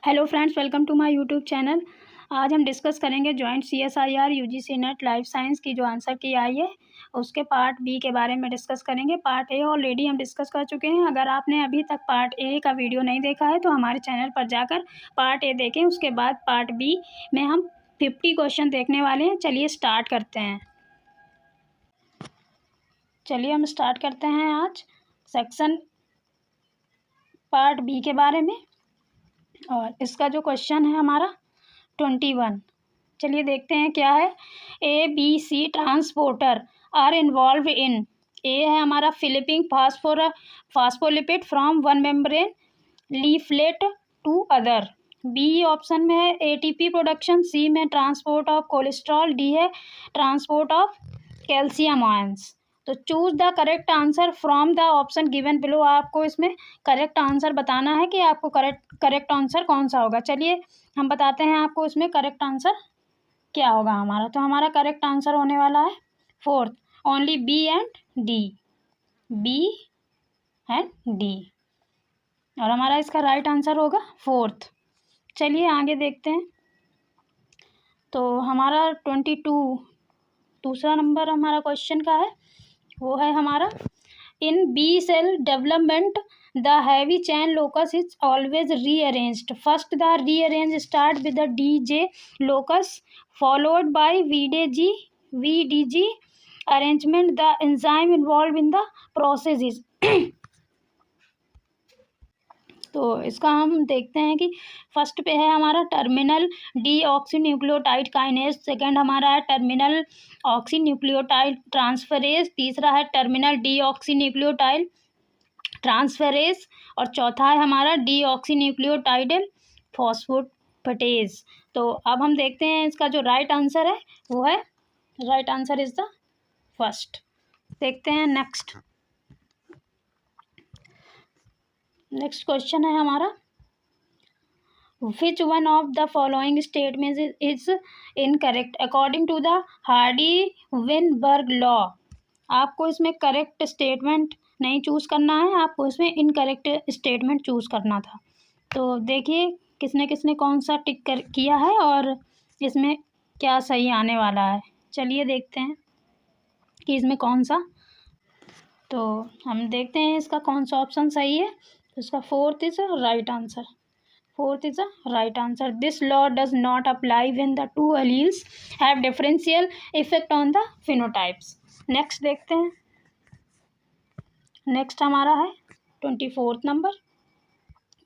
Hello friends, welcome to my YouTube channel. आज हम discuss करेंगे joint CSIR UGC NET life science की जो आंसर की आई है उसके पार्ट बी के बारे में डिस्कस करेंगे। पार्ट ए ऑलरेडी हम डिस्कस कर चुके हैं। अगर आपने अभी तक पार्ट ए का वीडियो नहीं देखा है तो हमारे चैनल पर जाकर पार्ट ए देखें। उसके बाद पार्ट बी में हम 50 क्वेश्चन देखने वाले हैं। चलिए स्टार्ट करते हैं। हम स्टार्ट करते हैं आज सेक्शन पार्ट बी के बारे में। और इसका जो क्वेश्चन है हमारा 21। चलिए देखते हैं क्या है। ABC transporter are involve in. A है हमारा flipping phospholipid from one membrane leaflet to other. B option में है ATP प्रोडक्शन। सी में ट्रांसपोर्ट ऑफ कोलेस्ट्रॉल। डी है ट्रांसपोर्ट ऑफ कैल्शियम आयंस। तो choose the correct answer from the option given below. आपको इसमें correct answer बताना है कि आपको करेक्ट आंसर कौन सा होगा। चलिए हम बताते हैं आपको इसमें करेक्ट आंसर क्या होगा हमारा। तो हमारा करेक्ट आंसर होने वाला है fourth, only B and D. और हमारा इसका राइट आंसर होगा फोर्थ। चलिए आगे देखते हैं। तो हमारा 22 दूसरा नंबर हमारा क्वेश्चन का है, वो है हमारा in B cell development the heavy chain locus is always rearranged. First the rearrange start with the DJ locus followed by VDG arrangement. The enzyme involved in the process is तो इसका हम देखते हैं कि फर्स्ट पे है हमारा terminal डीऑक्सीन्यूक्लियोटाइड kinase. Second हमारा है टर्मिनल ऑक्सीन्यूक्लियोटाइड ट्रांसफरेज। तीसरा है टर्मिनल डीऑक्सीन्यूक्लियोटाइड ट्रांसफरेज। और चौथा है हमारा डीऑक्सीन्यूक्लियोटाइडल फॉस्फोफेटेज। तो अब हम देखते हैं इसका जो राइट आंसर है वो है, right answer is the first. देखते हैं नेक्स्ट क्वेश्चन है हमारा which one of the following statement is incorrect according to the Hardy Weinberg law. आपको इसमें करेक्ट स्टेटमेंट नहीं चूज करना है, आपको इसमें इनकरेक्ट स्टेटमेंट चूज करना था। तो देखिए किसने किसने कौन सा टिक किया है और इसमें क्या सही आने वाला है। चलिए देखते हैं कि इसमें कौन सा, तो हम देखते हैं इसका कौन सा ऑप्शन सही है। तो इसका fourth is a right answer. This law does not apply when the two alleles have differential effect on the phenotypes. Next देखते हैं। नेक्स्ट हमारा है 24 नंबर।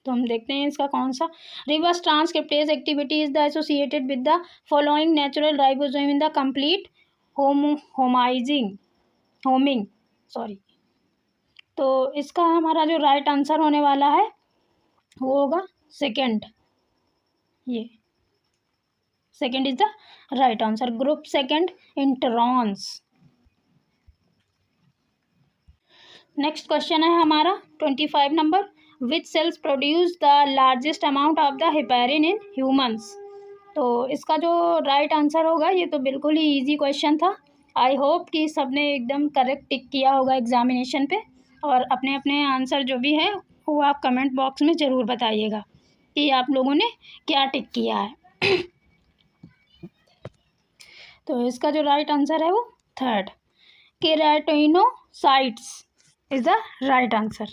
तो हम देखते हैं इसका कौन सा। Reverse transcriptase activity is the associated with the following natural ribosome in the complete homing. तो इसका हमारा जो राइट आंसर होने वाला है वो होगा सेकंड। ये second is the right answer, group second introns. Next question है हमारा 25 number. Which sales produce the largest amount of the heparin in humans. तो इसका जो राइट आंसर होगा, ये तो बिल्कुल ही इजी क्वेश्चन था। आई होप कि सबने एकदम करेक्ट टिक किया होगा एग्जामिनेशन पे। और अपने अपने आंसर जो भी है वो आप कमेंट बॉक्स में ज़रूर बताइएगा कि आप लोगों ने क्या टिक किया है। तो इसका जो राइट आंसर है वो third, keratinocytes is the right answer.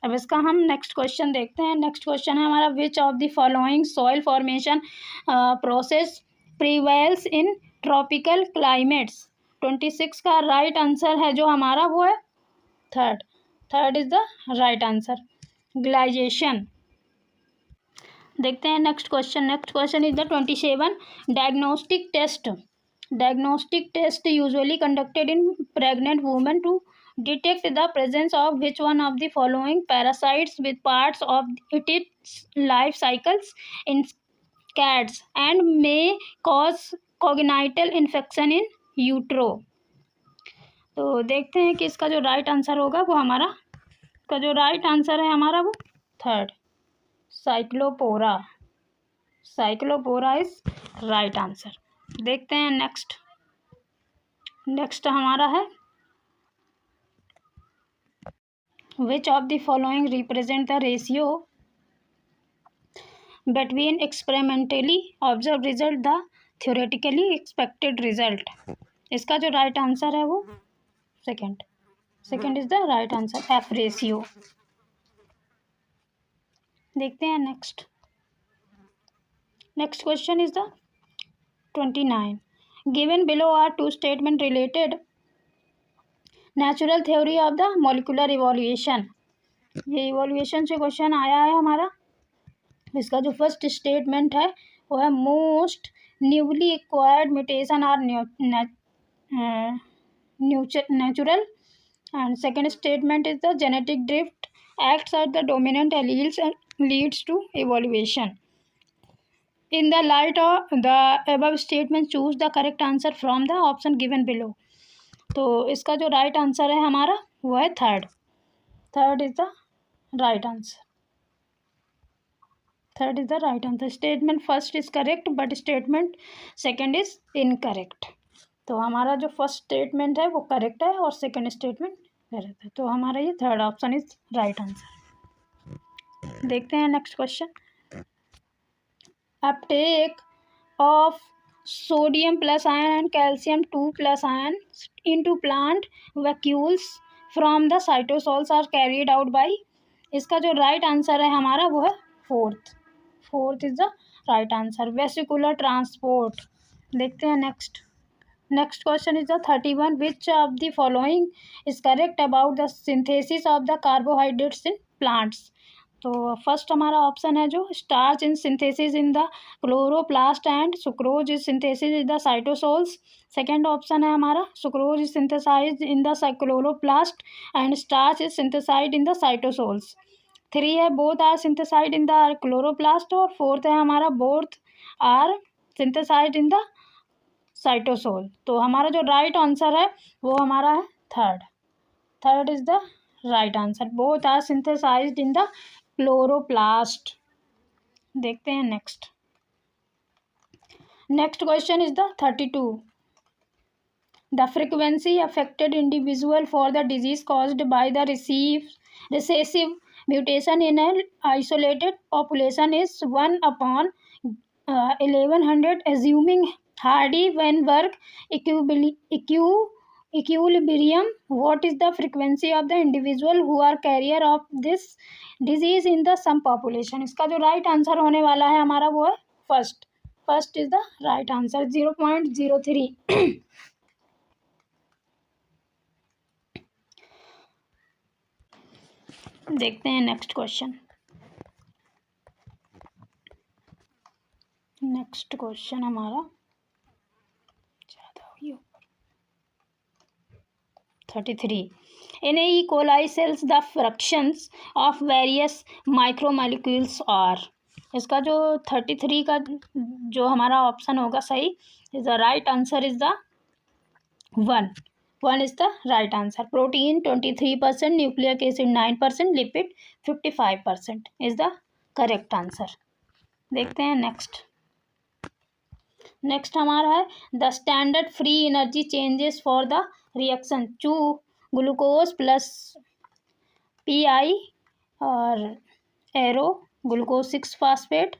अब इसका हम नेक्स्ट क्वेश्चन देखते हैं। नेक्स्ट क्वेश्चन है हमारा which of the following soil formation process prevails in tropical climates. 26 का राइट आंसर है जो हमारा वो है third is the right answer, gleization. देखते हैं next question is the 27। Diagnostic test usually conducted in pregnant women to detect the presence of which one of the following parasites with parts of its life cycles in cats and may cause congenital infection in utero। तो देखते हैं कि इसका जो right answer होगा वो हमारा, इसका जो राइट आंसर है हमारा वो थर्ड, साइक्लोपोरा इज राइट आंसर। देखते हैं नेक्स्ट हमारा है which of the following represent the ratio between experimentally observed result the theoretically expected result. इसका जो राइट आंसर है वो second is the right answer, F ratio. देखते हैं next question is the 29. Given below are two statement related natural theory of the molecular evolution. ये evolution से क्वेश्चन आया है हमारा। इसका जो फर्स्ट स्टेटमेंट है वो है most newly acquired mutation are natural, and second statement is the genetic drift acts as the dominant alleles and leads to evolution. In the light of the above statement, choose the correct answer from the option given below. तो इसका जो right answer है हमारा वो है third is the right answer. Statement first is correct but statement second is incorrect. तो हमारा जो फर्स्ट स्टेटमेंट है वो करेक्ट है और सेकंड स्टेटमेंट गलत है, तो हमारा ये third option is right answer. देखते हैं next question. Uptake of sodium plus ion and calcium 2+ ion into plant vacuoles from the cytosols are carried out by. इसका जो राइट आंसर है हमारा वो है fourth is the right answer, vesicular transport. देखते हैं next question is the 31. Which of the following is correct about the synthesis of the carbohydrates in plants. तो first हमारा ऑप्शन है जो starch in synthesis in the chloroplast and sucrose is synthesis in the cytosols. Second option है हमारा sucrose is synthesized in the chloroplast and starch is synthesized in the cytosols. 3 है both are synthesized in the chloroplast, और 4th है हमारा both are synthesized in the cytosol. तो हमारा जो right answer है वो हमारा है third is the right answer, both are synthesized in the chloroplast. देखते हैं next question is the 32. The frequency affected individual for the disease caused by the recessive mutation in an isolated population is 1/1100 assuming Hardy Weinberg equilibrium. What is the frequency of the individual who are carrier of this disease in the some population? इसका जो right answer होने वाला है हमारा वो है first is the right answer, 0.03। देखते हैं नेक्स्ट क्वेश्चन हमारा 33. In E. coli cells the fractions of various micromolecules are. इसका जो 33 का जो हमारा ऑप्शन होगा सही is the right answer is the 1 is the right answer. Protein 23%, nucleic acid 9%, lipid 55% is the correct answer. देखते हैं नेक्स्ट हमारा है the standard free energy changes for the reaction to glucose plus PI और arrow glucose 6 phosphate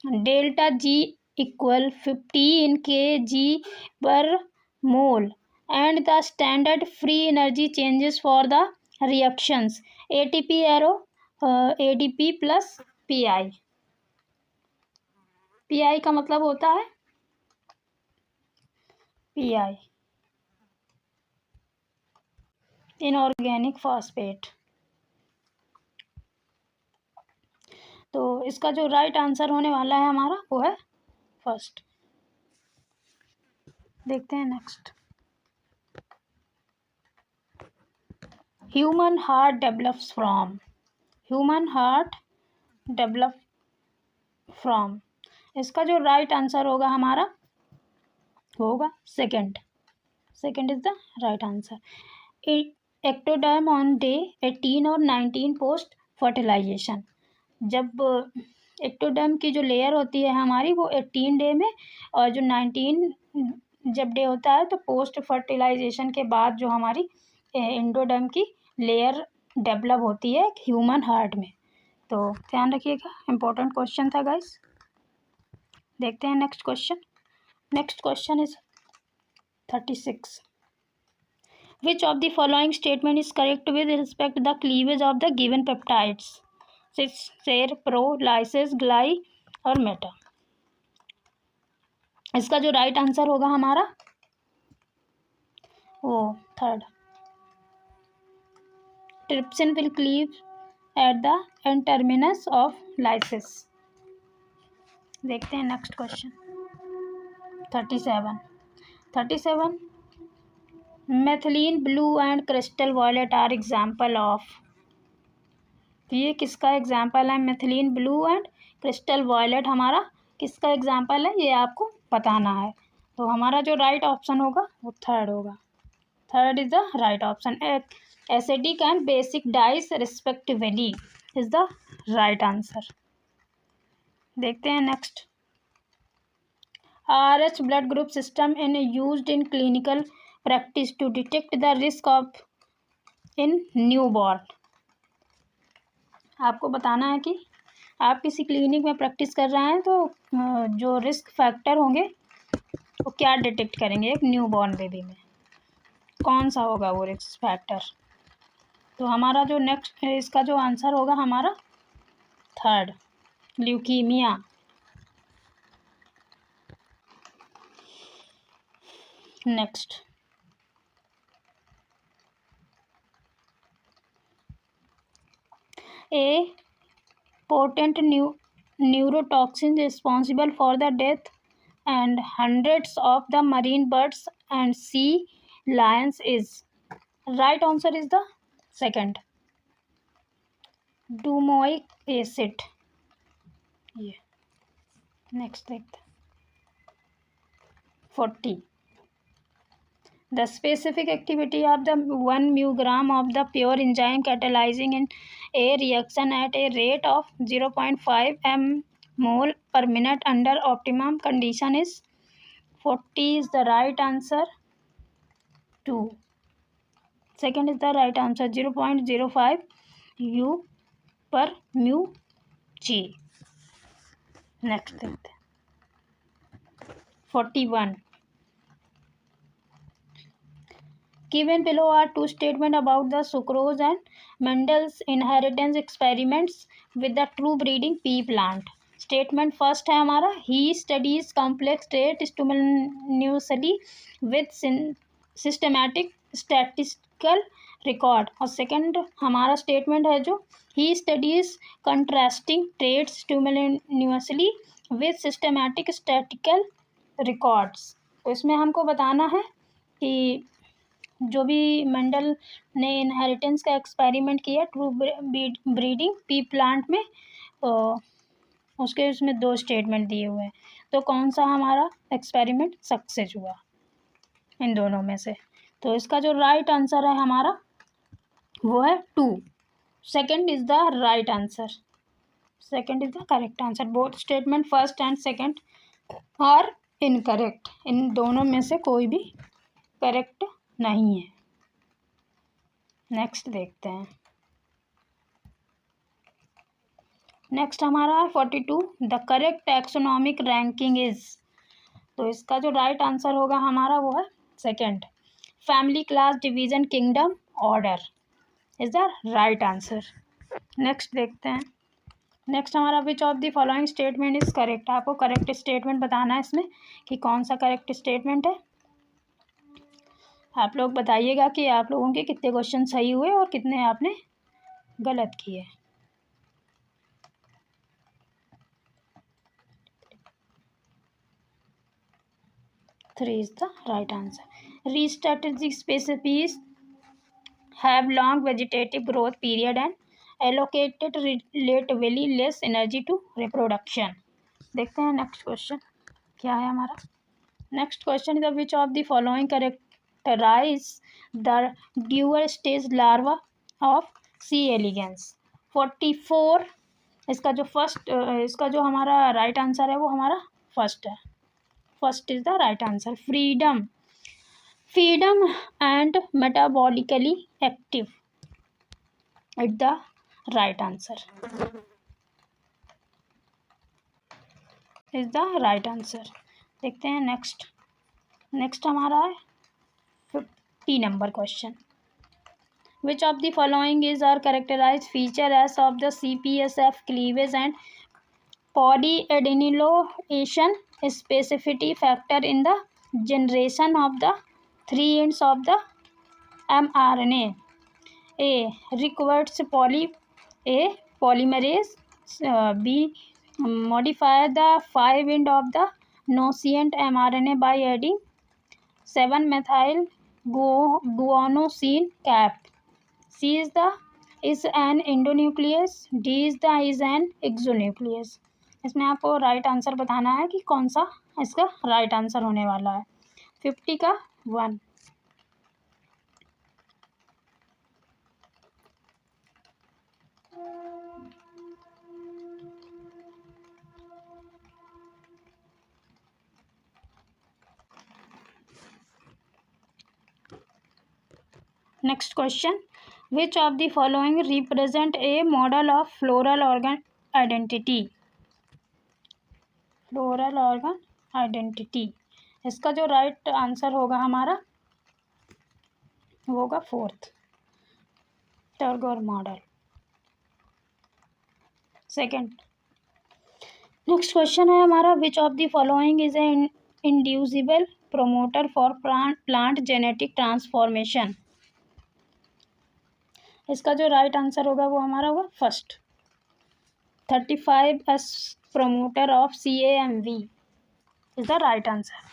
delta G equal 15 kg/mol and the standard free energy changes for the reactions ATP arrow ADP plus PI। PI का मतलब होता है PI inorganic phosphate. तो इसका जो right answer होने वाला है हमारा वो है फर्स्ट। देखते हैं next. Human heart develop from इसका जो राइट आंसर होगा हमारा होगा second is the right answer. Ectoderm on day 18 और 19 पोस्ट फर्टिलाइजेशन। जब एक्टोडर्म की जो लेयर होती है हमारी वो 18 डे में, और जो 19 जब डे होता है तो पोस्ट फर्टिलाइजेशन के बाद जो हमारी एंडोडर्म की लेयर डेवलप होती है ह्यूमन हार्ट में। तो ध्यान रखिएगा, इम्पोर्टेंट क्वेश्चन था गाइस। देखते हैं next question. Next question is 36. Which of the following statement is correct with respect to the cleavage of the given peptides? cis, ser, pro, lysis, gly और meta. इसका जो राइट आंसर होगा हमारा वो third, trypsin will cleave at the end terminus of lysis. देखते हैं next question 37. Methylene blue and crystal violet are example of. ये किसका एग्जाम्पल है? Methylene blue and crystal violet हमारा किसका एग्जाम्पल है, ये आपको बताना है। तो हमारा जो राइट ऑप्शन होगा वो थर्ड होगा। Third is the right option. Acidic and basic dyes respectively is the right answer. देखते हैं next. RH blood group system in used in clinical practice to detect the risk of in newborn. आपको बताना है कि आप किसी clinic में practice कर रहे हैं तो जो रिस्क फैक्टर होंगे वो क्या डिटेक्ट करेंगे एक न्यूबॉर्न बेबी में, कौन सा होगा वो रिस्क फैक्टर। तो हमारा जो नेक्स्ट इसका जो आंसर होगा हमारा third, leukaemia. Next A potent neurotoxin responsible for the death and hundreds of the marine birds and sea lions is. Right answer is the second, domoic acid. ये next देखते हैं 40. The specific activity of the 1 μg of the pure enzyme catalyzing in a reaction at a rate of 0.5 mmol per minute under optimum condition is 40 is the right answer. 2. Second is the right answer, 0.05 u per mu g. Next देखते हैं 41. Given below are two statements about the sucrose and Mendel's inheritance experiments with the true breeding pea plant. Statement first है हमारा, he studies complex trait stimultaneously with systematic statistical record. और second हमारा statement है जो he studies contrasting traits stimultaneously with systematic statistical records. तो इसमें हमको बताना है कि जो भी मेंडल ने इनहेरिटेंस का एक्सपेरिमेंट किया ट्रू ब्रीडिंग पी प्लांट में, तो उसके उसमें दो स्टेटमेंट दिए हुए हैं, तो कौन सा हमारा एक्सपेरिमेंट सक्सेस हुआ इन दोनों में से। तो इसका जो राइट आंसर है हमारा वो है 2, second is the right answer, second is the correct answer. Both statement first and second are incorrect, इन दोनों में से कोई भी करेक्ट नहीं है। नेक्स्ट देखते हैं। नेक्स्ट हमारा 42, the correct taxonomic ranking is. तो इसका जो राइट आंसर होगा हमारा वो है second, family class division kingdom order is the right answer. Next देखते हैं। नेक्स्ट हमारा which of the following statement is correct. आपको करेक्ट स्टेटमेंट बताना है इसमें कि कौन सा करेक्ट स्टेटमेंट है। आप लोग बताइएगा कि आप लोगों के कितने क्वेश्चन सही हुए और कितने आपने गलत किए। Three is the right answer. Restrategic species have long vegetative growth period and allocated relatively less energy to reproduction. देखते हैं नेक्स्ट क्वेश्चन क्या है हमारा। Next question is which of the following characterize the dual stage larva of C elegans. 44 इसका जो first इसका जो हमारा राइट आंसर है वो हमारा फर्स्ट है, first is the right answer. Freedom and metabolically active it the right answer. Is the right answer. देखते हैं नेक्स्ट हमारा है 50 number question. Which of the following is are characterise features of the CPSF cleavage and polyadenylation specificity factor in the generation of the 3 ends of the mRNA? A. requires polymerase. B. modify the 5 end of the nascent mRNA by adding 7-methyl guanosine cap. C is an endonuclease. D is an exonuclease. इसमें आपको right answer बताना है कि कौन सा इसका right answer होने वाला है। 50 का 1। Next question, which of the following represent a model of floral organ identity? Floral organ identity, इसका जो राइट आंसर होगा हमारा वो होगा 4th turgor model. Second next question है हमारा, which of the following is A inducible promoter for plant genetic transformation? इसका जो राइट आंसर होगा वो हमारा होगा first 35S promoter of CAMV is the right answer.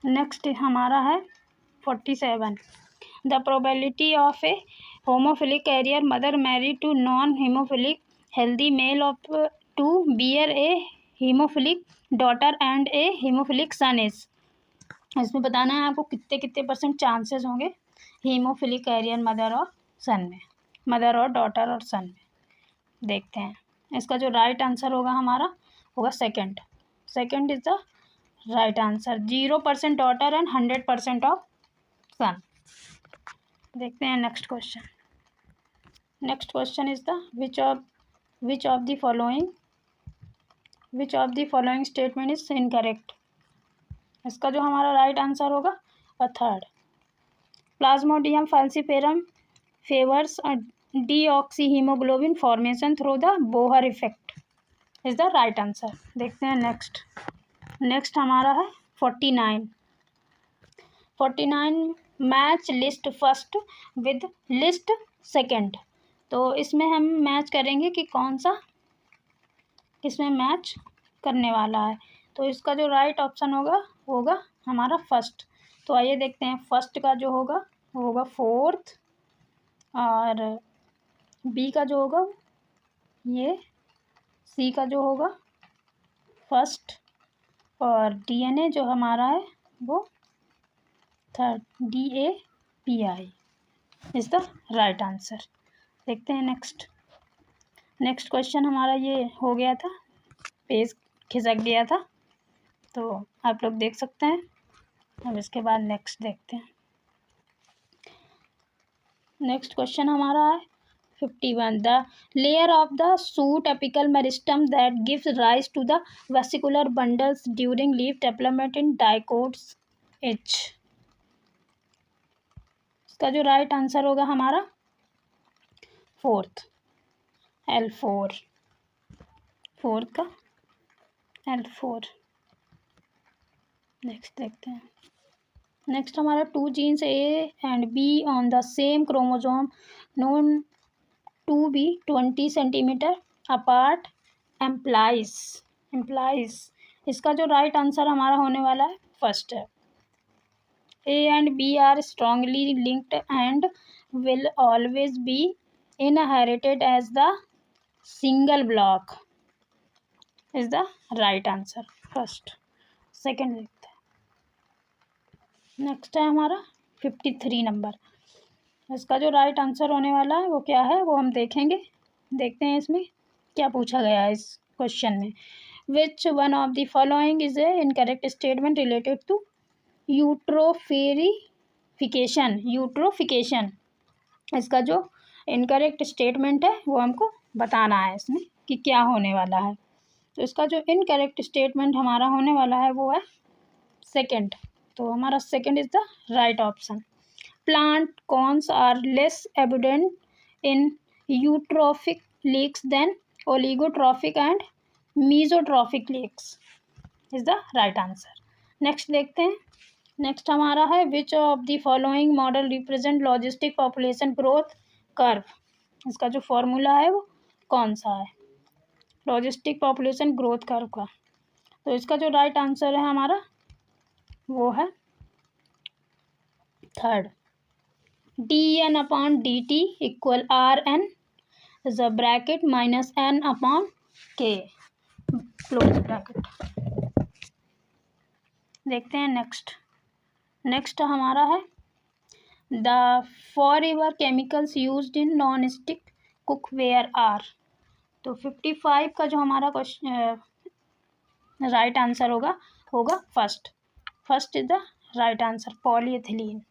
Next हमारा है 47, the probability of a homophilic carrier mother married to non haemophilic healthy male of to bear a haemophilic daughter and a haemophilic son is. इसमें बताना है आपको कितने % chances होंगे haemophilic career mother और सन में, मदर और डॉटर और सन में। देखते हैं इसका जो राइट आंसर होगा हमारा होगा second is the right answer. 0% daughter and 100% of son. देखते हैं next question is the which of the following statement is incorrect? इसका जो हमारा राइट आंसर होगा और third, plasmodium falciparum favours deoxyhaemoglobin formation through the Bohr effect is the right answer. देखते हैं next हमारा है 49 match list first with list second. तो इसमें हम मैच करेंगे कि कौन सा किसमें मैच करने वाला है। तो इसका जो राइट ऑप्शन होगा हमारा फर्स्ट। तो आइए देखते हैं फर्स्ट का जो होगा वो होगा 4th और बी का जो होगा ये, सी का जो होगा फर्स्ट और DNA जो हमारा है वो third DAPI is the right answer. देखते हैं नेक्स्ट क्वेश्चन हमारा ये हो गया था, पेज खिसक गया था तो आप लोग देख सकते हैं। अब इसके बाद नेक्स्ट देखते हैं। नेक्स्ट क्वेश्चन हमारा है 51, the layer of the shoot apical meristem that gives rise to the vesicular bundles during leaf development in dicots H। इसका जो राइट आंसर होगा हमारा 4th L4 का L4। नेक्स्ट देखते हैं। नेक्स्ट हमारा 2 genes A and B on the same chromosome known to be 20 centimetre apart implies. इसका जो राइट आंसर हमारा होने वाला है फर्स्ट है। A and B are strongly linked and will always be inherited as the single block is the right answer first। Second देखते हैं। Next है हमारा 53 नंबर। इसका जो राइट आंसर होने वाला है वो क्या है वो हम देखते हैं इसमें क्या पूछा गया है इस क्वेश्चन में। Which one of the following is a incorrect statement related to eutrophication. इसका जो इनकरेक्ट स्टेटमेंट है वो हमको बताना है इसमें कि क्या होने वाला है। तो इसका जो इनकरेक्ट स्टेटमेंट हमारा होने वाला है वो है सेकंड। तो हमारा second is the right option. Plant corns are less evident in eutrophic lakes than oligotrophic and mesotrophic lakes is the right answer. Next देखते हैं। नेक्स्ट हमारा है which of the following model represent logistic population growth curve. इसका जो formula है वो कौन सा है लॉजिस्टिक पॉपुलेशन ग्रोथ कर्व का। तो इसका जो राइट आंसर है हमारा वो है third. dn upon dt equal rn is a bracket minus n upon k close bracket. देखते हैं नेक्स्ट हमारा है the forever chemicals used in non stick cookware are. तो 55 का जो हमारा क्वेश्चन राइट आंसर होगा first is the right answer polyethylene.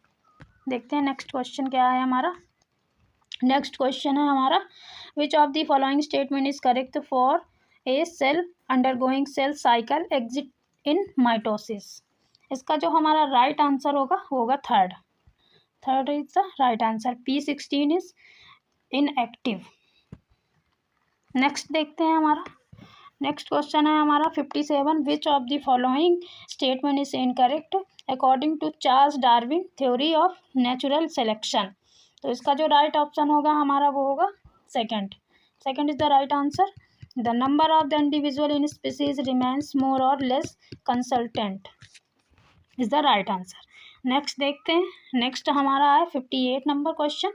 देखते हैं नेक्स्ट क्वेश्चन क्या है हमारा। नेक्स्ट क्वेश्चन है हमारा which of the following statement is correct for a cell undergoing cell cycle exit in mitosis. इसका जो हमारा राइट आंसर होगा third is the right answer. P16 is inactive. Next देखते हैं हमारा नेक्स्ट क्वेश्चन है हमारा 57 which of the following statement is incorrect according to Charles Darwin theory of natural selection. तो इसका जो राइट ऑप्शन होगा हमारा वो होगा second is the right answer. The number of the individual in species remains more or less consultant is the right answer. Next देखते हैं। नेक्स्ट हमारा है 58 number question.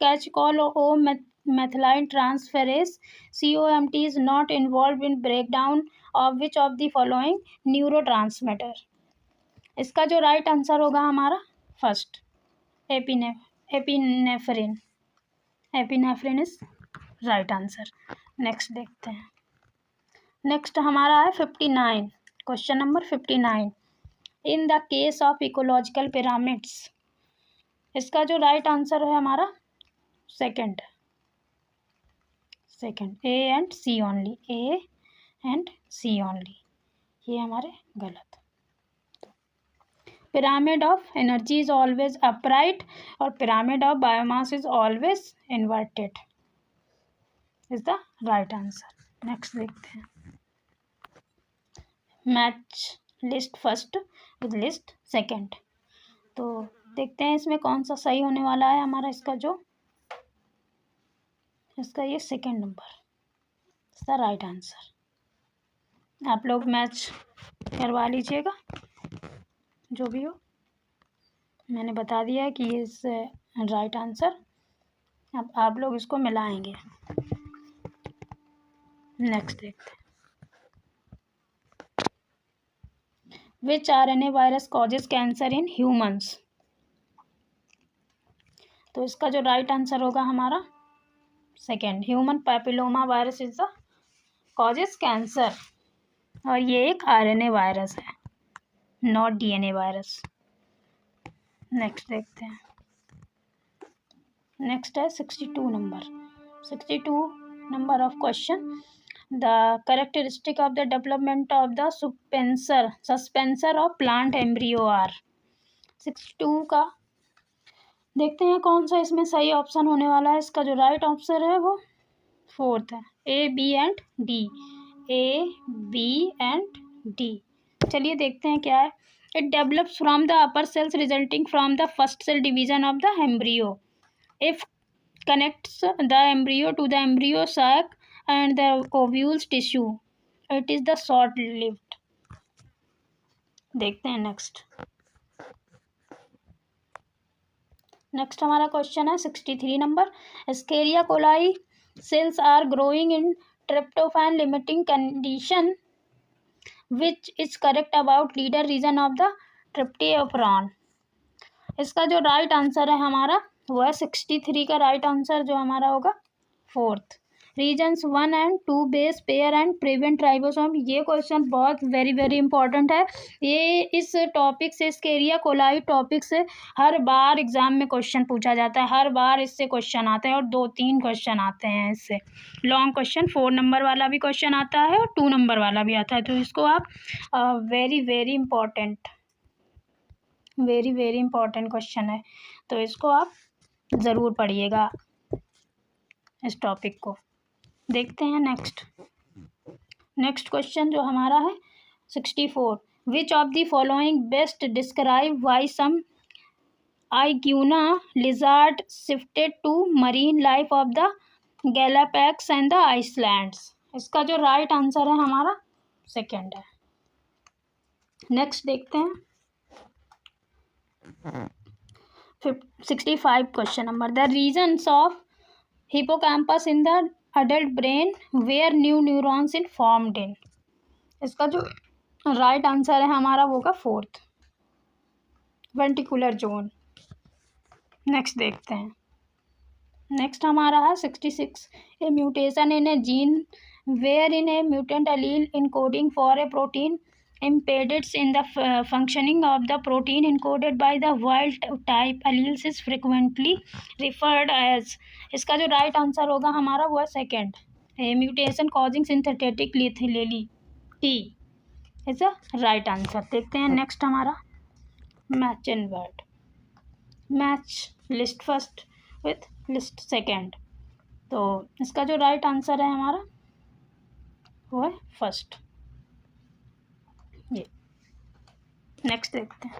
Catechol O methylene transferase COMT is not involved in breakdown of which of the following neurotransmitter। इसका जो right answer होगा हमारा first epinephrine is right answer. Next देखते हैं। नेक्स्ट हमारा है 59 question number 59 in the case of ecological pyramids. इसका जो राइट आंसर है हमारा second A and C only ये हमारे गलत। Pyramid of energy is always upright और pyramid of biomass is always inverted is the right answer. Next देखते हैं। Match list first with list second. तो देखते हैं इसमें कौन सा सही होने वाला है हमारा। इसका ये सेकंड नंबर इसका राइट आंसर। आप लोग मैच करवा लीजिएगा जो भी हो। मैंने बता दिया है कि ये इस राइट आंसर। अब आप लोग इसको मिलाएंगे। नेक्स्ट देखते हैं। Which RNA virus causes cancer in humans. तो इसका जो राइट आंसर होगा हमारा second human papilloma virus is the causes cancer और ये एक RNA वायरस है नॉट DNA वायरस। नेक्स्ट देखते हैं। नेक्स्ट है 62 number of question the characteristic of the development of the suspensor of plant embryo are. 62 का देखते हैं कौन सा इसमें सही ऑप्शन होने वाला है। इसका जो राइट ऑप्शन है वो फोर्थ है A, B and D। चलिए देखते हैं क्या है। It develops from the upper cells resulting from the first cell division of the embryo if connects the embryo to the embryo sac and the ovules tissue it is the short lived। देखते हैं next हमारा question है 63 number. Escherichia coli cells are growing in tryptophan limiting condition which is correct about leader region of the tryptophan. इसका जो right answer है हमारा वो है 63 का राइट आंसर जो हमारा होगा fourth regions 1 and 2 base pair and prevent ribosome. ये क्वेश्चन बहुत वेरी इंपॉर्टेंट है। ये इस टॉपिक से, इसके एरिया कोलाई टॉपिक से हर बार एग्जाम में क्वेश्चन पूछा जाता है, हर बार इससे क्वेश्चन आते हैं और 2-3 क्वेश्चन आते हैं इससे। लॉन्ग क्वेश्चन 4 नंबर वाला भी क्वेश्चन आता है और 2 नंबर वाला भी आता है। तो इसको आप वेरी इंपॉर्टेंट क्वेश्चन है, तो इसको आप ज़रूर पढ़िएगा। इस टॉपिक को देखते हैं। नेक्स्ट क्वेश्चन जो हमारा है 64, which of the following best describe why some iguana lizard shifted to marine life of the Galapagos and the islands. इसका जो राइट आंसर है हमारा सेकंड है। नेक्स्ट देखते हैं 65 question number, the regions of hippocampus in the adult brain where new neurons in formed in. इसका जो right answer है हमारा वो का 4th वेंट्रिकुलर जोन। नेक्स्ट देखते हैं। नेक्स्ट हमारा है 66, a mutation in a gene where in a mutant allele encoding for a protein impedance in the functioning of the protein encoded by the wild type alleles is frequently referred as। इसका जो right answer होगा हमारा वो है second, mutation causing synthetic lethality is the right answer. देखते हैं next हमारा match in word, match list first with list second. तो इसका जो राइट आंसर है हमारा वो है फर्स्ट। ये नेक्स्ट देखते हैं।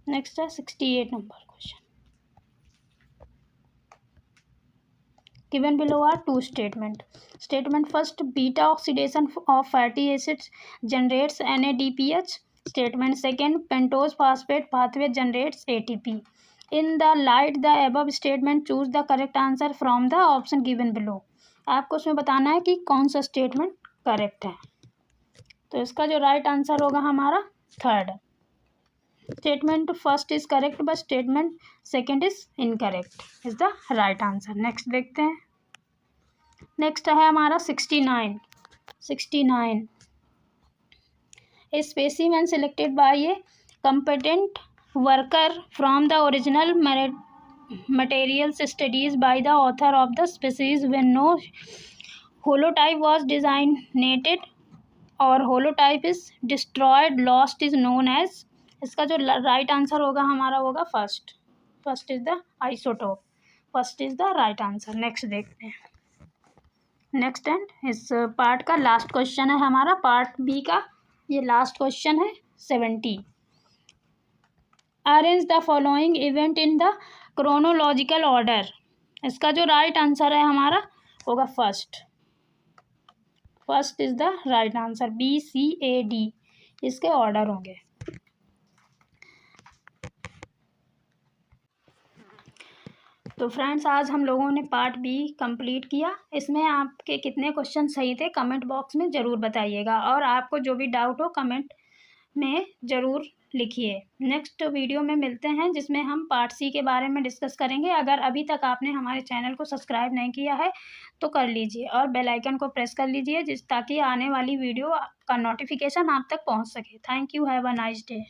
नेक्स्ट है 68 number question, given below are 2 statement. Statement first, beta oxidation of fatty acids generates NADPH। Statement second, pentose phosphate pathway generates ATP। In the light the above statement choose the correct answer from the option given below. आपको उसमें बताना है कि कौन सा statement correct है। तो इसका जो राइट आंसर होगा हमारा third. Statement first is correct but statement second is incorrect is the right answer. Next देखते हैं। नेक्स्ट है हमारा 69। A specimen selected by a competent worker from the original materials studies by the author of the species when no holotype was designated or holotype is destroyed lost is known as। इसका जो right answer होगा हमारा होगा first is the isotope, first is the right answer. Next देखते हैं। Next and इस part का last question है हमारा, पार्ट बी का ये लास्ट क्वेश्चन है 70। Arrange the following event in the chronological order. इसका जो राइट आंसर है हमारा होगा first is the right answer, BCAD इसके ऑर्डर होंगे। तो फ्रेंड्स आज हम लोगों ने पार्ट बी कंप्लीट किया। इसमें आपके कितने क्वेश्चन सही थे कमेंट बॉक्स में ज़रूर बताइएगा, और आपको जो भी डाउट हो कमेंट में ज़रूर लिखिए। नेक्स्ट वीडियो में मिलते हैं जिसमें हम पार्ट सी के बारे में डिस्कस करेंगे। अगर अभी तक आपने हमारे चैनल को सब्सक्राइब नहीं किया है तो कर लीजिए और बेल आइकन को प्रेस कर लीजिए ताकि आने वाली वीडियो का नोटिफिकेशन आप तक पहुंच सके। Thank you, have a nice day.